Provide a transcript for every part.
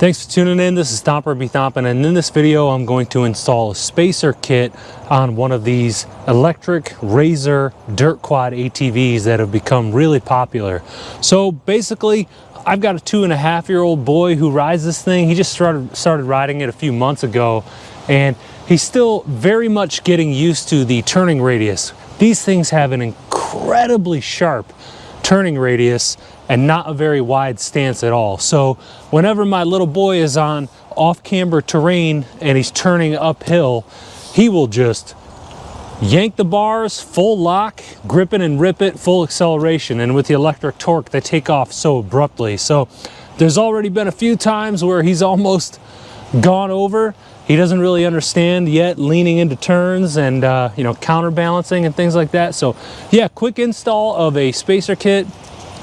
Thanks for tuning in. This is Thomper Be Thompin', and in this video I'm going to install a spacer kit on one of these electric Razor dirt quad ATVs that have become really popular. So basically, I've got a 2.5-year-old boy who rides this thing. He just started riding it a few months ago, and he's still very much getting used to the turning radius. These things have an incredibly sharp turning radius and not a very wide stance at all. So whenever my little boy is on off-camber terrain and he's turning uphill, he will just yank the bars, full lock, grip it and rip it, full acceleration. And with the electric torque, they take off so abruptly. So there's already been a few times where he's almost gone over. He doesn't really understand yet leaning into turns and counterbalancing and things like that. So yeah, quick install of a spacer kit.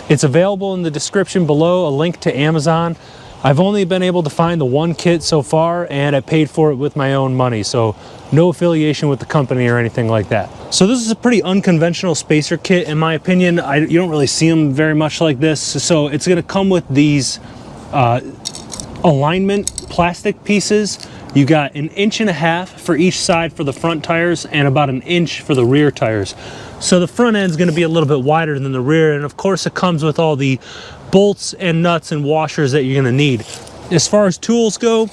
It's available in the description below, a link to Amazon. I've only been able to find the one kit so far, and I paid for it with my own money, so no affiliation with the company or anything like that. So this is a pretty unconventional spacer kit, in my opinion. You don't really see them very much like this. So it's gonna come with these alignment plastic pieces. You got 1.5 inches for each side for the front tires and about 1 inch for the rear tires. So the front end is going to be a little bit wider than the rear, and of course it comes with all the bolts and nuts and washers that you're going to need. As far as tools go,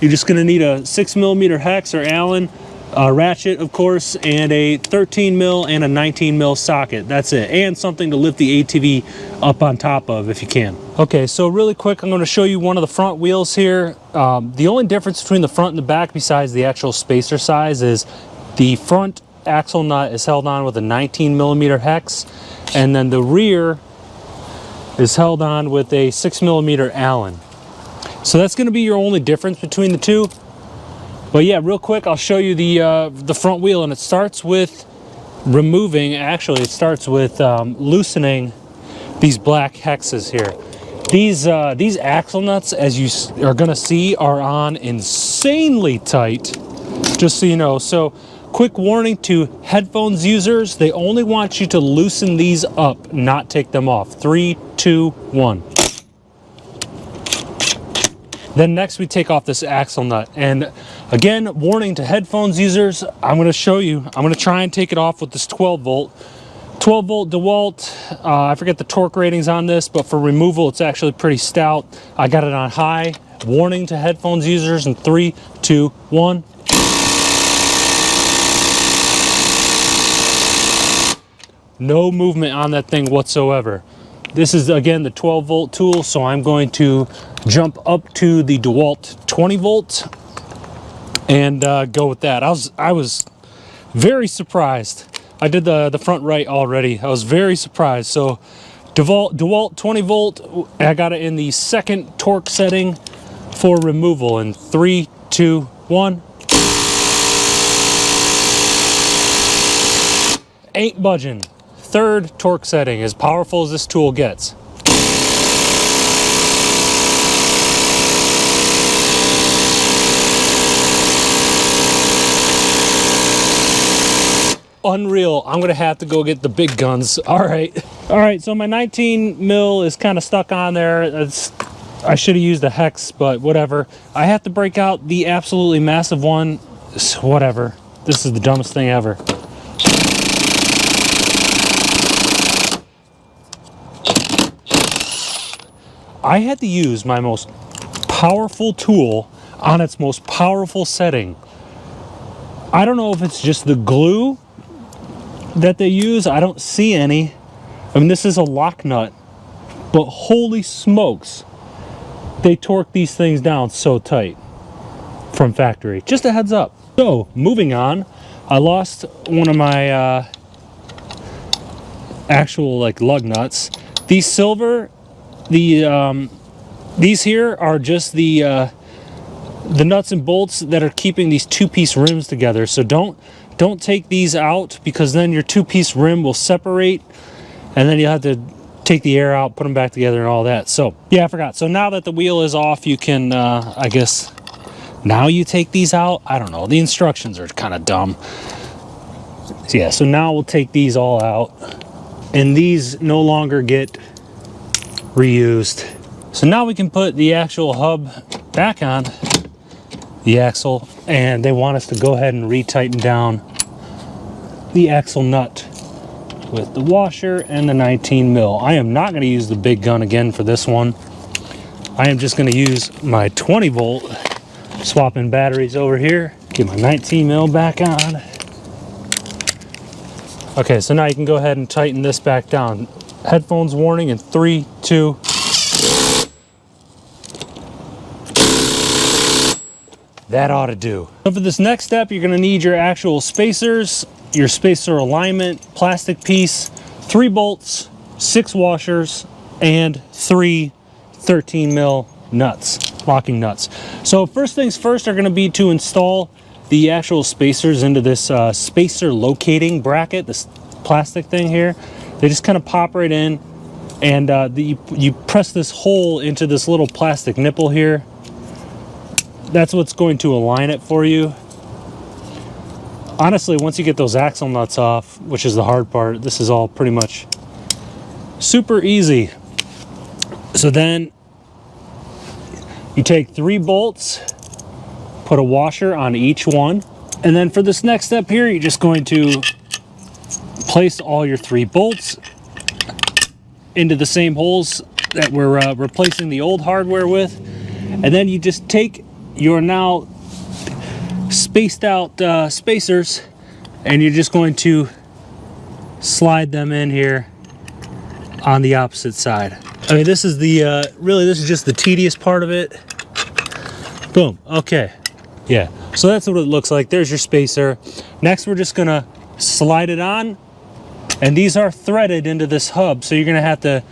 you're just going to need a 6mm hex or Allen ratchet, of course, and a 13mm and a 19mm socket. That's it, and something to lift the ATV up on top of if you can. Okay, so really quick, I'm going to show you one of the front wheels here. The only difference between the front and the back, besides the actual spacer size, is the front axle nut is held on with a 19mm hex, and then the rear is held on with a 6mm Allen. So that's going to be your only difference between the two. But yeah, real quick, I'll show you the front wheel, and it starts with loosening these black hexes here. These axle nuts, as you are going to see, are on insanely tight, just so you know. So quick warning to headphones users, they only want you to loosen these up, not take them off. 3, 2, 1. Then next we take off this axle nut, and again, warning to headphones users, I'm going to show you. I'm going to try and take it off with this 12 volt DeWalt. I forget the torque ratings on this, but for removal it's actually pretty stout. I got it on high. Warning to headphones users in 3, 2, 1. No movement on that thing whatsoever. This is again the 12 volt tool, so I'm going to jump up to the DeWalt 20 volt and go with that. I was very surprised. I did the front right already. I was very surprised. So DeWalt 20 volt, I got it in the second torque setting for removal in 3, 2, 1. Ain't budging. Third torque setting, as powerful as this tool gets. Unreal. I'm gonna have to go get the big guns. All right, so my 19mm is kind of stuck on there. I should have used a hex, but whatever. I have to break out the absolutely massive one. Whatever, this is the dumbest thing ever. I had to use my most powerful tool on its most powerful setting. I don't know if it's just the glue that they use. I don't see any. I mean, this is a lock nut, but holy smokes, they torque these things down so tight from factory. Just a heads up. So moving on, I lost one of my actual lug nuts. These silver, these here are just the nuts and bolts that are keeping these two-piece rims together. So don't take these out, because then your two-piece rim will separate, and then you'll have to take the air out, put them back together and all that. So yeah, I forgot. So now that the wheel is off, you can I guess now you take these out. I don't know, the instructions are kind of dumb. So yeah, so now we'll take these all out, and these no longer get reused. So now we can put the actual hub back on the axle, and they want us to go ahead and re-tighten down the axle nut with the washer and the 19 mil. I am not going to use the big gun again for this one. I am just going to use my 20 volt, swapping batteries over here. Get my 19 mil back on. Okay, so now you can go ahead and tighten this back down. Headphones warning in 3, 2. That ought to do. So for this next step, you're going to need your actual spacers, your spacer alignment, plastic piece, 3 bolts, 6 washers, and 3 13 mil nuts, locking nuts. So first things first are going to be to install the actual spacers into this spacer locating bracket, this plastic thing here. They just kind of pop right in, and you press this hole into this little plastic nipple here. That's what's going to align it for you. Honestly, once you get those axle nuts off, which is the hard part, this is all pretty much super easy. So then you take 3 bolts, put a washer on each one, and then for this next step here, you're just going to place all your 3 bolts into the same holes that we're replacing the old hardware with, and then you just take your now spaced out spacers, and you're just going to slide them in here on the opposite side. I mean, this is the really, this is just the tedious part of it. Boom. Okay. Yeah. So that's what it looks like. There's your spacer. Next, we're just gonna slide it on, and these are threaded into this hub, so you're gonna have to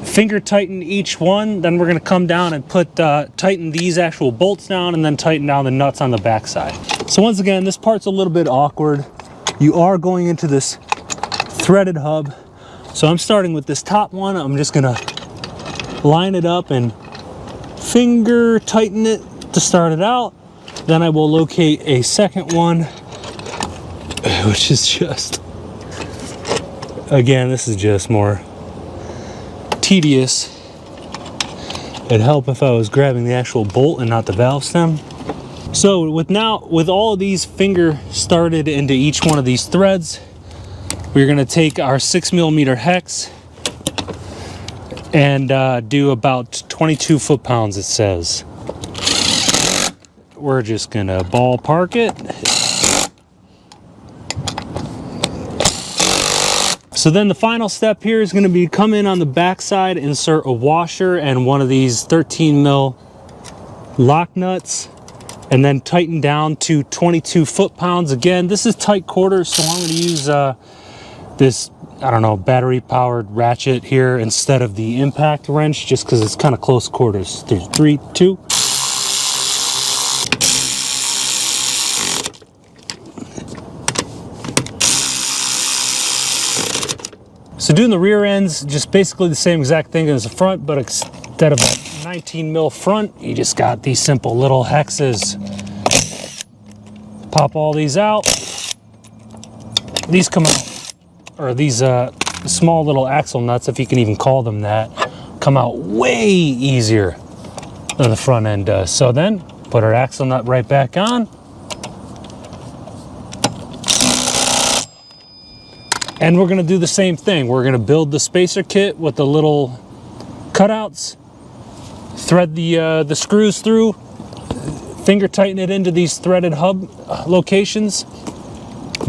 finger tighten each one. Then we're gonna come down and put tighten these actual bolts down, and then tighten down the nuts on the back side. So once again, this part's a little bit awkward. You are going into this threaded hub. So I'm starting with this top one. I'm just gonna line it up and finger tighten it to start it out. Then I will locate a second one, which is just, again, this is just more tedious. It'd help if I was grabbing the actual bolt and not the valve stem. So with all of these finger started into each one of these threads, we're going to take our 6mm hex and do about 22 foot-pounds, it says. We're just going to ballpark it. So then the final step here is going to be come in on the back side, insert a washer and one of these 13 mil lock nuts, and then tighten down to 22 foot-pounds. Again, this is tight quarters, so I'm going to use this, I don't know, battery powered ratchet here instead of the impact wrench, just because it's kind of close quarters. 3, 2. So doing the rear ends, just basically the same exact thing as the front, but instead of a 19 mil front, you just got these simple little hexes. Pop all these out. These come out, or these small little axle nuts, if you can even call them that, come out way easier than the front end does. So then put our axle nut right back on. And we're gonna do the same thing. We're gonna build the spacer kit with the little cutouts, thread the screws through, finger tighten it into these threaded hub locations,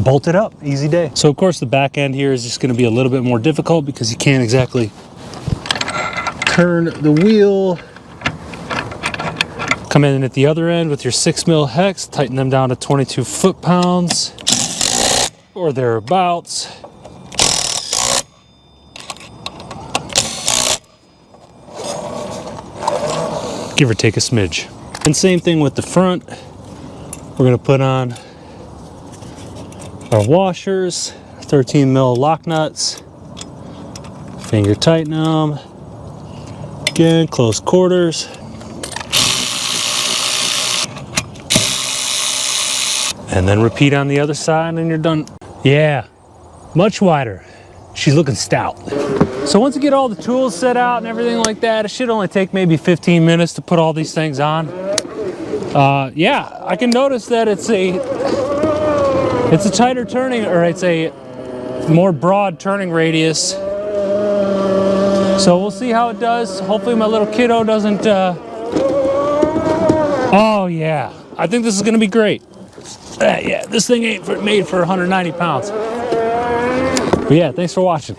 bolt it up, easy day. So of course the back end here is just gonna be a little bit more difficult because you can't exactly turn the wheel. Come in at the other end with your 6mm hex, tighten them down to 22 foot-pounds or thereabouts. Give or take a smidge. And same thing with the front. We're gonna put on our washers, 13 mil lock nuts, finger tighten them. Again, close quarters. And then repeat on the other side and you're done. Yeah, much wider. she's looking stout. So once you get all the tools set out and everything like that, it should only take maybe 15 minutes to put all these things on. Yeah, I can notice that it's a tighter turning, or it's a more broad turning radius. So we'll see how it does. Hopefully my little kiddo doesn't, oh yeah, I think this is gonna be great. Yeah, this thing ain't made for 190 pounds. But yeah, thanks for watching.